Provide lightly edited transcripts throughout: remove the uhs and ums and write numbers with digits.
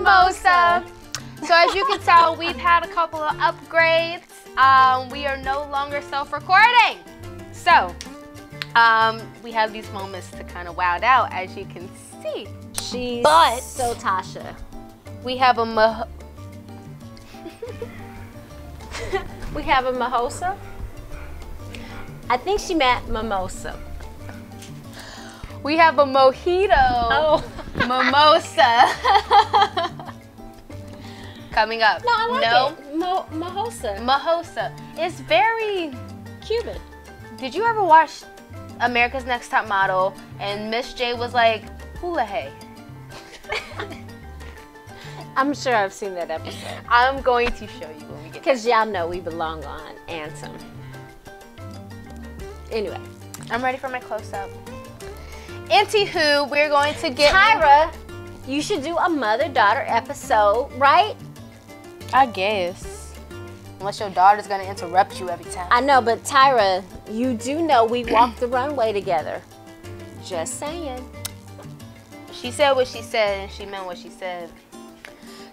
Mimosa. So as you can tell, we've had a couple of upgrades. We are no longer self-recording. So we have these moments to kind of wow out, as you can see. She's so Tasha. We have a We have a Mimosa. I think she meant mimosa. We have a mojito mimosa coming up. No, I like it. Mimosa. Mimosa. It's very Cuban. Did you ever watch America's Next Top Model and Miss J was like, hula hey? I'm sure I've seen that episode. I'm going to show you when we get because y'all know we belong on Anthem. Anyway, I'm ready for my close-up. Anywho, we're going to get Tyra. You should do a mother-daughter episode, right? I guess. Unless your daughter's gonna interrupt you every time. I know, but Tyra, you do know we walked the runway together. Just saying. She said what she said and she meant what she said.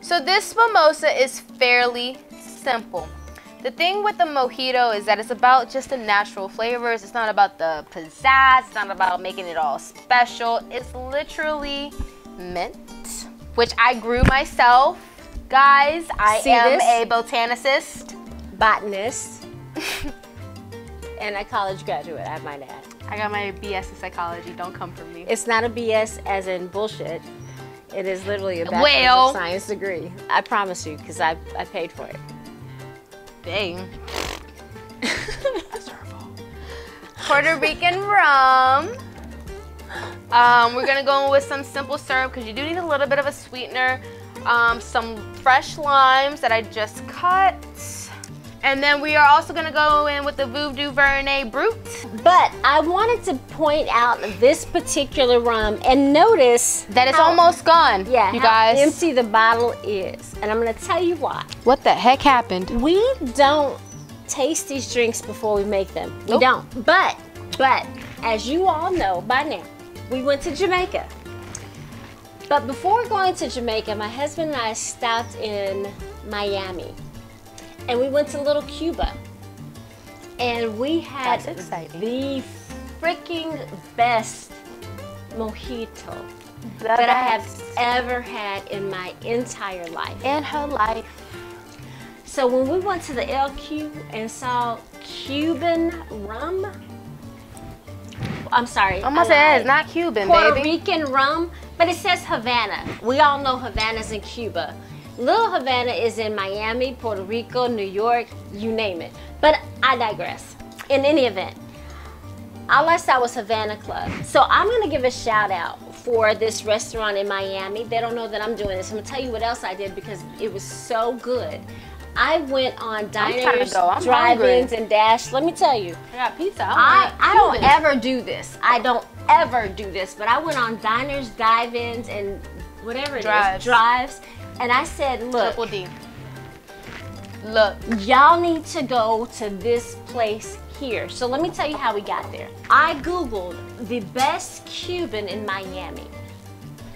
So this mimosa is fairly simple. The thing with the mojito is that it's about just the natural flavors. It's not about the pizzazz. It's not about making it all special. It's literally mint, which I grew myself. Guys, I am a botanicist. Botanist. And a college graduate, I might add. I got my BS in psychology. Don't come for me. It's not a BS as in bullshit. It is literally a Bachelor of Science degree. I promise you, because I paid for it. Dang. That's horrible. Puerto Rican rum. We're gonna go in with some simple syrup because you do need a little bit of a sweetener. Some fresh limes that I just cut. And then we are also gonna go in with the Veuve Vernay Brut. But I wanted to point out this particular rum and notice that it's almost gone. Yeah, you how guys. empty the bottle is. And I'm gonna tell you why. What the heck happened? We don't taste these drinks before we make them. We don't. But as you all know by now, we went to Jamaica. But before going to Jamaica, my husband and I stopped in Miami. And we went to Little Cuba. And we had the freaking best mojito that I have ever had in my entire life. In her life. So when we went to the LQ and saw Cuban rum, I'm sorry. I'm gonna say it's not Cuban, Puerto baby. Rican rum, but it says Havana. We all know Havana's in Cuba. Little Havana is in Miami, Puerto Rico, New York, you name it. But I digress. In any event, all I saw was Havana Club. So I'm gonna give a shout out for this restaurant in Miami. They don't know that I'm doing this. I'm gonna tell you what else I did because it was so good. I went on diners, drive-ins, and dash. Let me tell you. I got pizza. I don't ever do this. I don't ever do this. But I went on diners, drive-ins, and whatever it is, drives. And I said, look, Triple D. Look, y'all need to go to this place here. So let me tell you how we got there. I Googled the best Cuban in Miami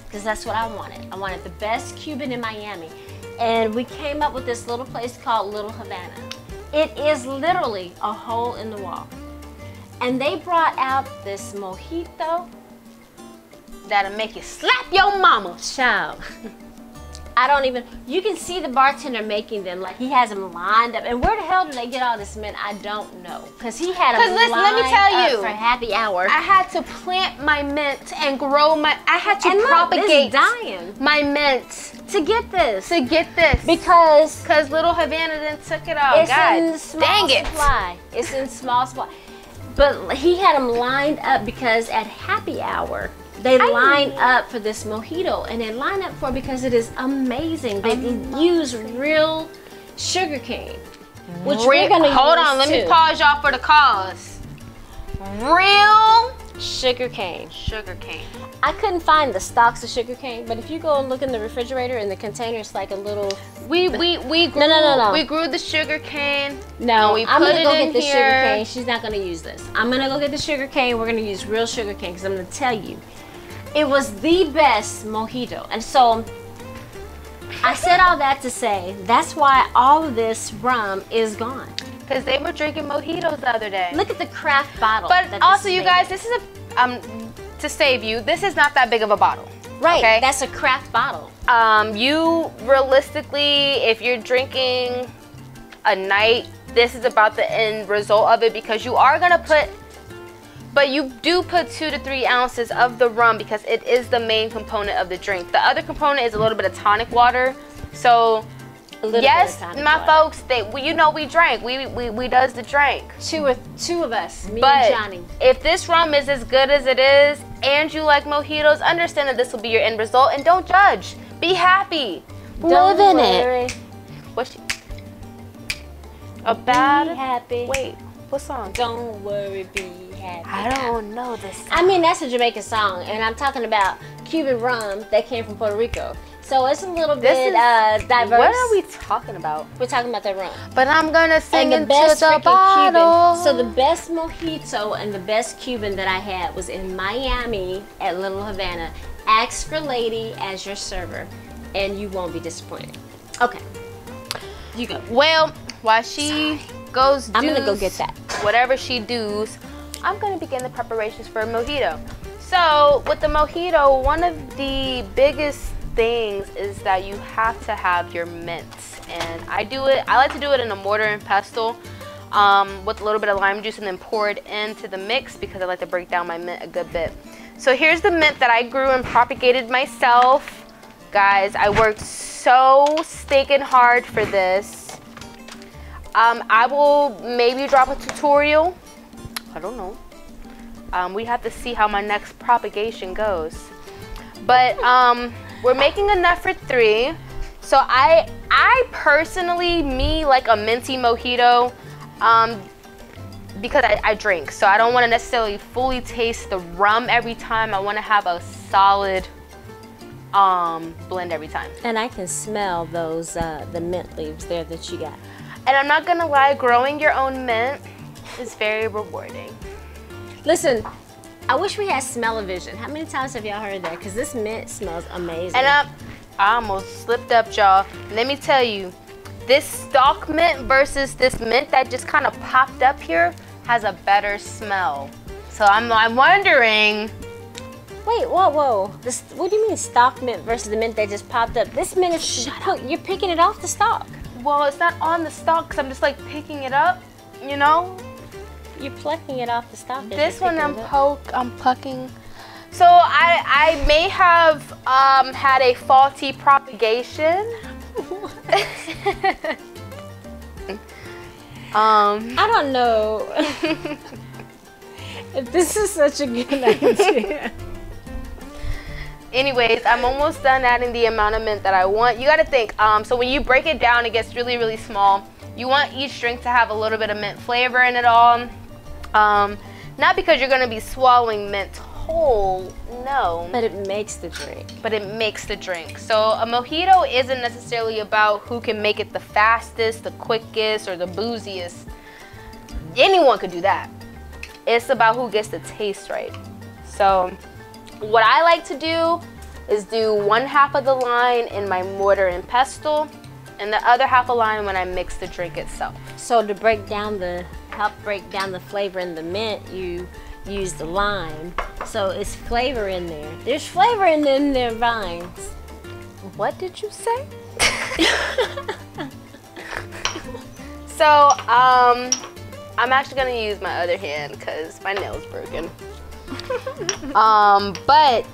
because that's what I wanted. I wanted the best Cuban in Miami. And we came up with this little place called Little Havana. It is literally a hole in the wall. And they brought out this mojito that'll make you slap your mama. Child. I don't even, you can see the bartender making them, like he has them lined up. And where the hell do they get all this mint? I don't know. Because he had them lined let me tell you, for happy hour. I had to plant my mint and grow my, I had to propagate my mint. To get this. Because Little Havana then took it all. It's in small supply. It's in small supply. But he had them lined up because at happy hour, they line up for this mojito, and they line up for because it is amazing. They use real sugar cane, which we're gonna use Hold on, let me pause y'all for the cause. Real sugar cane. Sugar cane. I couldn't find the stalks of sugar cane, but if you go and look in the refrigerator, in the container, it's like a little. We grew the sugar cane. No, we I'm gonna go it get the here. sugar cane. She's not gonna use this. I'm gonna go get the sugar cane. We're gonna use real sugar cane because I'm gonna tell you. It was the best mojito. And so I said all that to say that's why all of this rum is gone. Because they were drinking mojitos the other day. Look at the craft bottle. But also, you guys, this is a to save you. This is not that big of a bottle. Right. Okay? That's a craft bottle. You realistically, if you're drinking a night, this is about the end result of it because you are gonna put. But you do put 2 to 3 ounces of the rum because it is the main component of the drink. The other component is a little bit of tonic water. So, yes, my folks, we drank. We does the drink. Two of us, me but and Johnny. If this rum is as good as it is and you like mojitos, understand that this will be your end result and don't judge. Be happy. Live in it. What's she? Be happy. Wait, what song? Don't worry, be happy. I don't know this song. I mean, that's a Jamaican song, and I'm talking about Cuban rum that came from Puerto Rico. So it's a little bit diverse. What are we talking about? We're talking about that rum. But I'm gonna sing and the best into the bottle. Cuban. So the best mojito and the best Cuban that I had was in Miami at Little Havana. Ask for Lady as your server, and you won't be disappointed. Okay, you go. Well, while she goes, I'm gonna go get that. Whatever she does, I'm gonna begin the preparations for a mojito. So with the mojito, one of the biggest things is that you have to have your mints, and I like to do it in a mortar and pestle with a little bit of lime juice and then pour it into the mix because I like to break down my mint a good bit. So here's the mint that I grew and propagated myself. Guys, I worked so stinking hard for this. I will maybe drop a tutorial. I don't know. We have to see how my next propagation goes. But we're making enough for 3. So I personally, like a minty mojito because I drink. So I don't want to necessarily fully taste the rum every time. I want to have a solid blend every time. And I can smell those the mint leaves there that you got. And I'm not gonna lie, growing your own mint is very rewarding. Listen, I wish we had smell-o-vision. How many times have y'all heard that? Because this mint smells amazing. And I almost slipped up, y'all. Let me tell you, this stalk mint versus this mint that just kind of popped up here has a better smell. So I'm wondering. Wait, whoa. What do you mean stalk mint versus the mint that just popped up? This mint is, you're picking it off the stalk. Well, it's not on the stalk because I'm just like picking it up, you know? You're plucking it off the stalk. This one I'm plucking. So I may have had a faulty propagation. I don't know if this is such a good idea. Anyways, I'm almost done adding the amount of mint that I want. You gotta think, so when you break it down, it gets really, really small. You want each drink to have a little bit of mint flavor in it all. Not because you're gonna be swallowing mint whole, no. But it makes the drink. But it makes the drink. So a mojito isn't necessarily about who can make it the fastest, the quickest, or the booziest. Anyone could do that. It's about who gets the taste right. So what I like to do is do 1/2 of the line in my mortar and pestle and the other half a line when I mix the drink itself. So to help break down the flavor in the mint, you use the lime. So it's flavor in there. There's flavor in their vines. What did you say? So, I'm actually gonna use my other hand because my nail's broken. But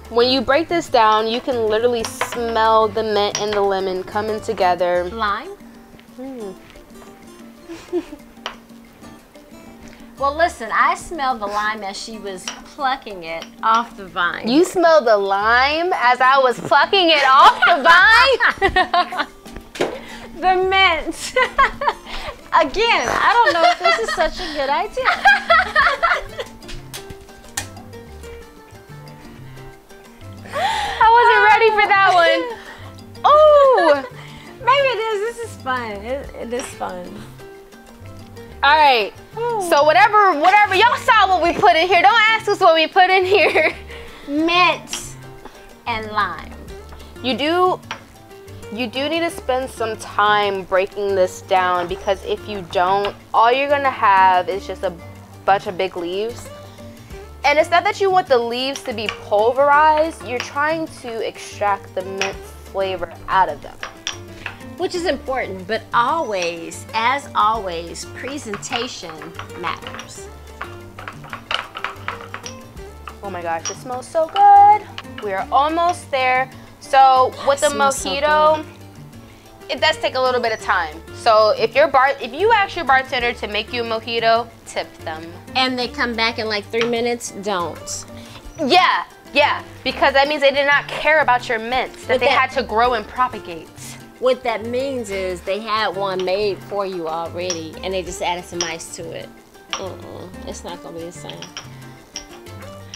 when you break this down, you can literally smell the mint and the lemon coming together. Lime? Well, listen, I smelled the lime as she was plucking it off the vine. You smelled the lime as I was plucking it off the vine? The mint. Again, I don't know if this is such a good idea. I wasn't ready for that one. Oh, maybe it is. This is fun. It is fun. All right. So whatever y'all saw what we put in here. Don't ask us what we put in here. Mint and lime. You do you do need to spend some time breaking this down, because if you don't, all you're gonna have is just a bunch of big leaves. And it's not that you want the leaves to be pulverized, you're trying to extract the mint flavor out of them. Which is important, but always, as always, presentation matters. Oh my gosh, it smells so good. We are almost there. So with the mojito, it does take a little bit of time. So if you ask your bartender to make you a mojito, tip them. And they come back in like 3 minutes, don't. Yeah, because that means they did not care about your mints, that they had to grow and propagate. What that means is they had one made for you already and they just added some ice to it. It's not gonna be the same.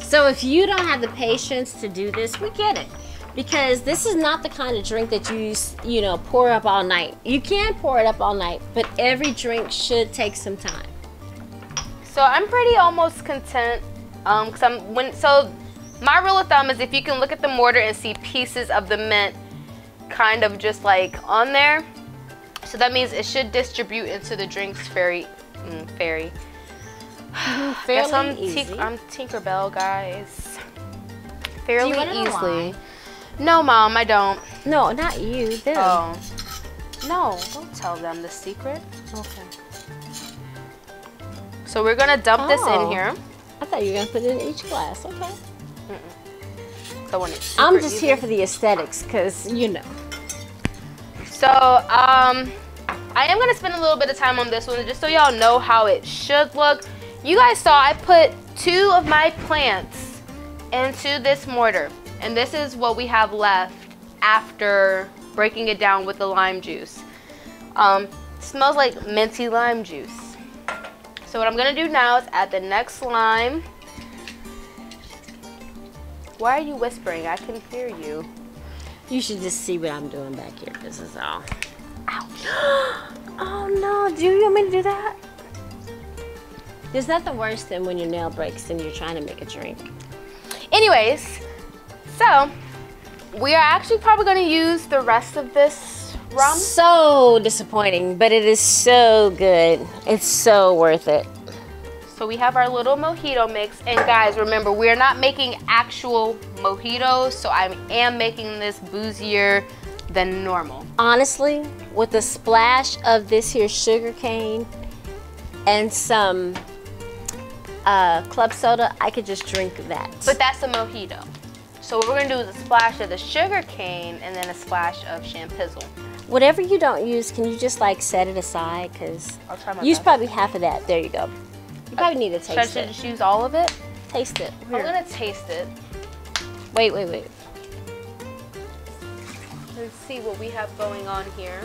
So if you don't have the patience to do this, we get it. Because this is not the kind of drink that you know, pour up all night. You can pour it up all night, but every drink should take some time. So I'm pretty almost content. So my rule of thumb is if you can look at the mortar and see pieces of the mint kind of just like on there, so that means it should distribute into the drinks fairly easy. I'm Tinkerbell, guys. Fairly easily. No, Mom, I don't. No, not you. Them. Oh. No, don't tell them the secret. Okay. So we're gonna dump this in here. I thought you were gonna put it in each glass. Okay. So when it's I'm just here for the aesthetics, cause you know. So I am gonna spend a little bit of time on this one just so y'all know how it should look. You guys saw I put 2 of my plants into this mortar, and this is what we have left after breaking it down with the lime juice. It smells like minty lime juice. So what I'm gonna do now is add the next lime. Why are you whispering? I can hear you. You should just see what I'm doing back here. This is all. Ouch. Oh no, do you want me to do that? There's nothing worse than when your nail breaks and you're trying to make a drink. Anyways, so we are actually probably going to use the rest of this rum. So disappointing, but it is so good. It's so worth it. So we have our little mojito mix, and guys, remember, we're not making actual mojitos, so I am making this boozier than normal. Honestly, with a splash of this here sugar cane and some club soda, I could just drink that. But that's a mojito. So what we're gonna do is a splash of the sugar cane and then a splash of champizzle. Whatever you don't use, can you just like set it aside? Because I'll try my use best. probably half of that. There you go. You probably need to taste it. Should I just use all of it? Taste it. I'm gonna taste it. Wait. Let's see what we have going on here.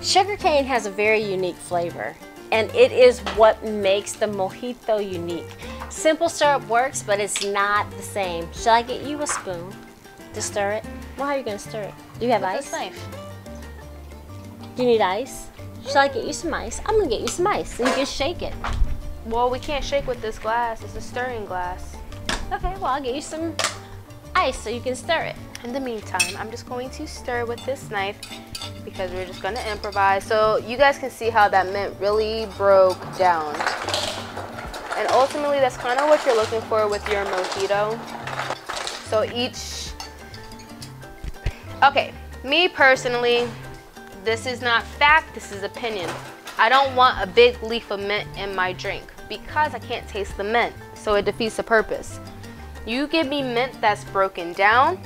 Sugarcane has a very unique flavor, and it is what makes the mojito unique. Simple syrup works, but it's not the same. Shall I get you a spoon to stir it? Well, how are you gonna stir it? Do you have ice? This knife. Do you need ice? Shall I get you some ice? I'm gonna get you some ice so you can shake it. Well, we can't shake with this glass. It's a stirring glass. Okay, well, I'll get you some ice so you can stir it. In the meantime, I'm just going to stir with this knife because we're just gonna improvise. So you guys can see how that mint really broke down. And ultimately, that's kind of what you're looking for with your mojito. So okay, me personally, this is not fact, this is opinion. I don't want a big leaf of mint in my drink because I can't taste the mint, so it defeats the purpose. You give me mint that's broken down,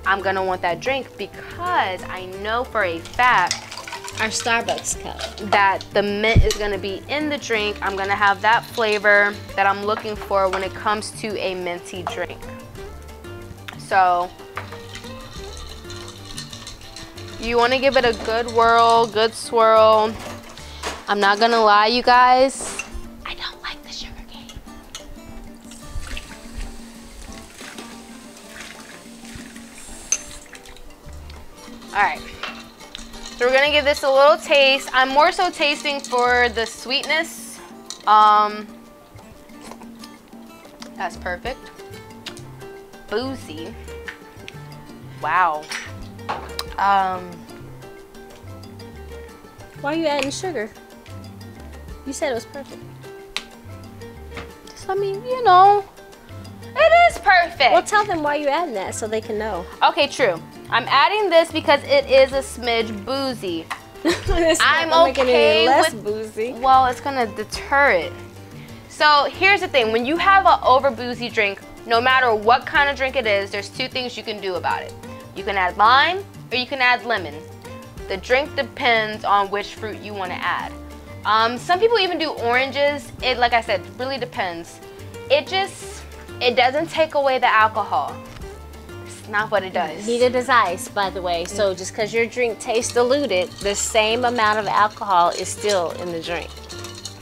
I'm gonna want that drink because I know for a fact our Starbucks cup that the mint is gonna be in the drink. I'm gonna have that flavor that I'm looking for when it comes to a minty drink. So you wanna give it a good whirl, good swirl. I'm not gonna lie, you guys, I don't like the sugar cane. All right, so we're gonna give this a little taste. I'm more so tasting for the sweetness. That's perfect. boozy. Wow. Why are you adding sugar? You said it was perfect. Just, I mean, you know, it is perfect. Well, tell them why you adding that so they can know. Okay, true. I'm adding this because it is a smidge boozy. I'm okay less with boozy. Well, it's gonna deter it. So here's the thing: when you have an over boozy drink, no matter what kind of drink it is, there's two things you can do about it. You can add lime or you can add lemon. The drink depends on which fruit you want to add. Some people even do oranges. It, like I said, really depends. It doesn't take away the alcohol. It's not what it does. Neither does ice, by the way. So just because your drink tastes diluted, the same amount of alcohol is still in the drink.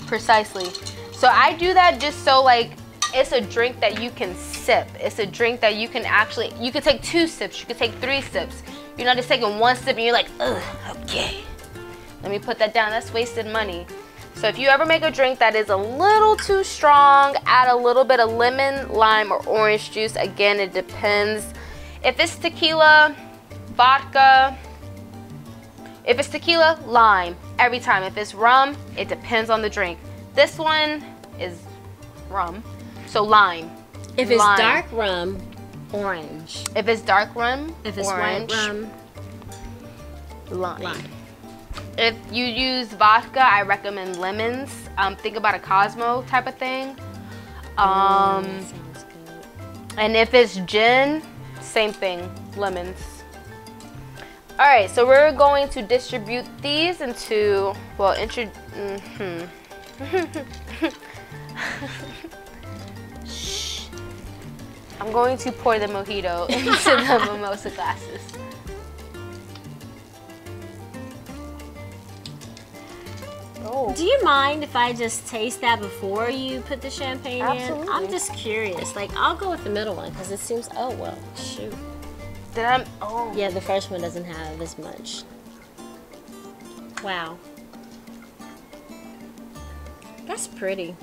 Precisely. So I do that just so, like, it's a drink that you can sip. It's a drink that you can actually, you can take 2 sips, you can take 3 sips. You're not just taking 1 sip and you're like, ugh, okay. Let me put that down, that's wasted money. So if you ever make a drink that is a little too strong, add a little bit of lemon, lime, or orange juice. Again, it depends. If it's tequila, vodka, if it's tequila, lime, every time. If it's rum, it depends on the drink. This one is rum, so lime. If it's dark rum, orange. If it's dark rum, if it's orange. white rum, lime. If you use vodka, I recommend lemons. Think about a Cosmo type of thing. Sounds good. And if it's gin, same thing, lemons. All right, so we're going to distribute these into, well, Shh. I'm going to pour the mojito into the mimosa glasses. Oh. Do you mind if I just taste that before you put the champagne Absolutely. in? I'm just curious. Like, I'll go with the middle one because it seems, oh, well, shoot. Oh. Yeah, the first one doesn't have as much. Wow. That's pretty.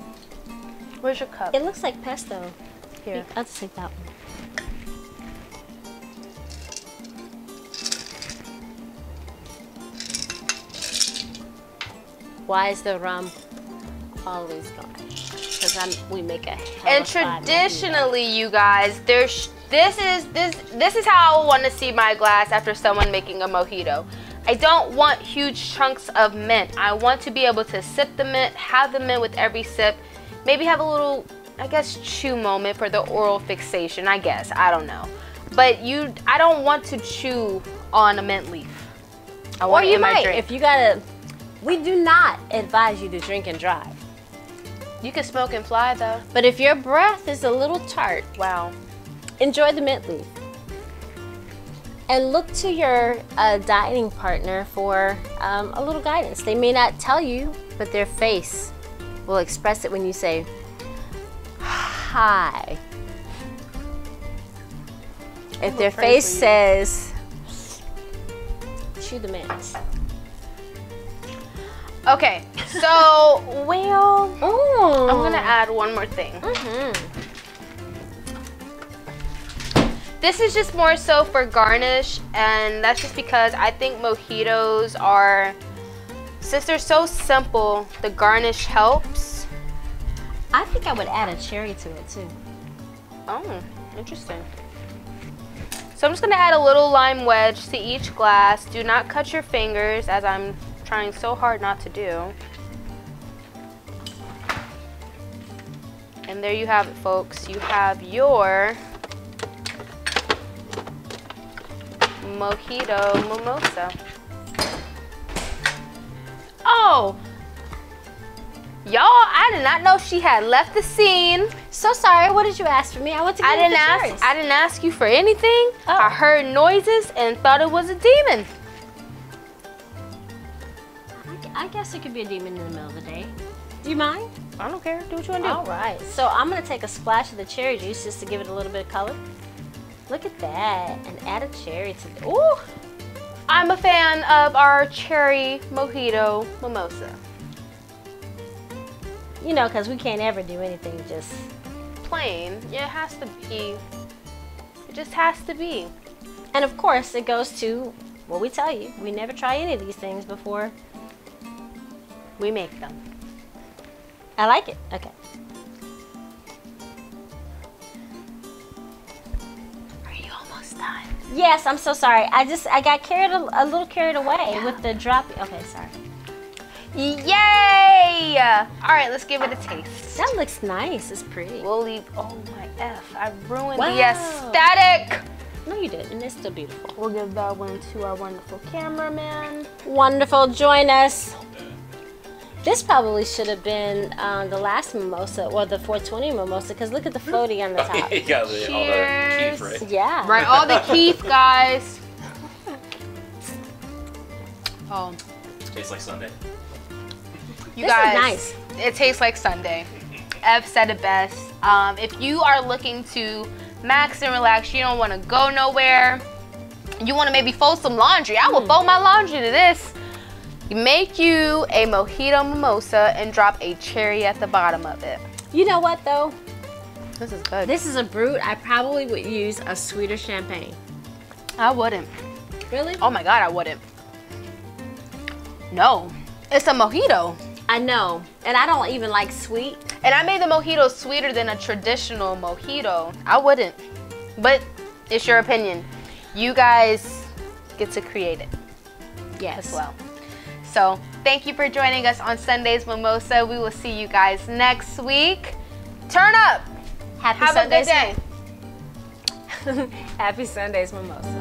Where's your cup? It looks like pesto. Here. I'll just take that one. Why is the rum always gone? Because we make a hell And of a traditionally, you guys, this is how I want to see my glass after someone making a mojito. I don't want huge chunks of mint. I want to be able to sip the mint, have the mint with every sip, maybe have a little, I guess, chew moment for the oral fixation, I guess. I don't know. But I don't want to chew on a mint leaf. I want it in my drink. If you gotta, we do not advise you to drink and drive. You can smoke and fly though. But if your breath is a little tart, wow, enjoy the mint leaf. And look to your dieting partner for a little guidance. They may not tell you, but their face will express it when you say, hi. If their face says, chew the mint. Okay, so, well, I'm gonna add one more thing. This is just more so for garnish, and that's just because I think mojitos are, since they're so simple, the garnish helps. I think I would add a cherry to it too. Oh, interesting. So I'm just gonna add a little lime wedge to each glass. Do not cut your fingers, as I'm trying so hard not to do. And there you have it, folks. You have your Mojito Mimosa. Oh! Y'all, I did not know she had left the scene. So sorry, what did you ask for me? I want to get the cherries. I didn't ask you for anything. Oh. I heard noises and thought it was a demon. I guess it could be a demon in the middle of the day. Do you mind? I don't care. Do what you want to do. All right. So I'm going to take a splash of the cherry juice just to give it a little bit of color. Look at that. And add a cherry to it. Ooh! I'm a fan of our cherry mojito mimosa. You know, because we can't ever do anything just plain. Yeah, it has to be just has to be. And of course, it goes to what we tell you. We never try any of these things before we make them. I like it. Okay. Are you almost done? Yes, I'm so sorry. I got a little carried away with the drop. Okay, sorry. Yay! All right, let's give it a taste. That looks nice. It's pretty. We'll leave. Oh my F! I ruined Wow. the aesthetic. No, you didn't. It's still beautiful. We'll give that one to our wonderful cameraman. Wonderful. Join us. This probably should have been the last mimosa, or the 420 mimosa, because look at the floaty on the top. You got all the keef, right? Yeah. Right, all the keef, guys. Oh. Tastes like Sunday. You This guys, is nice. It tastes like Sunday. Ev said it best. If you are looking to max and relax, you don't want to go nowhere, you want to maybe fold some laundry, I will fold my laundry to this. You make you a Mojito Mimosa and drop a cherry at the bottom of it. You know what, though? This is good. This is a Brut. I probably would use a sweeter champagne. I wouldn't. Really? Oh my God, I wouldn't. No, it's a mojito. I know. And I don't even like sweet. And I made the mojito sweeter than a traditional mojito. I wouldn't. But it's your opinion. You guys get to create it Yes. as well. So thank you for joining us on Sunday's Mimosa. We will see you guys next week. Turn up. Happy Have Sundays. a good day. Happy Sundays, Mimosa.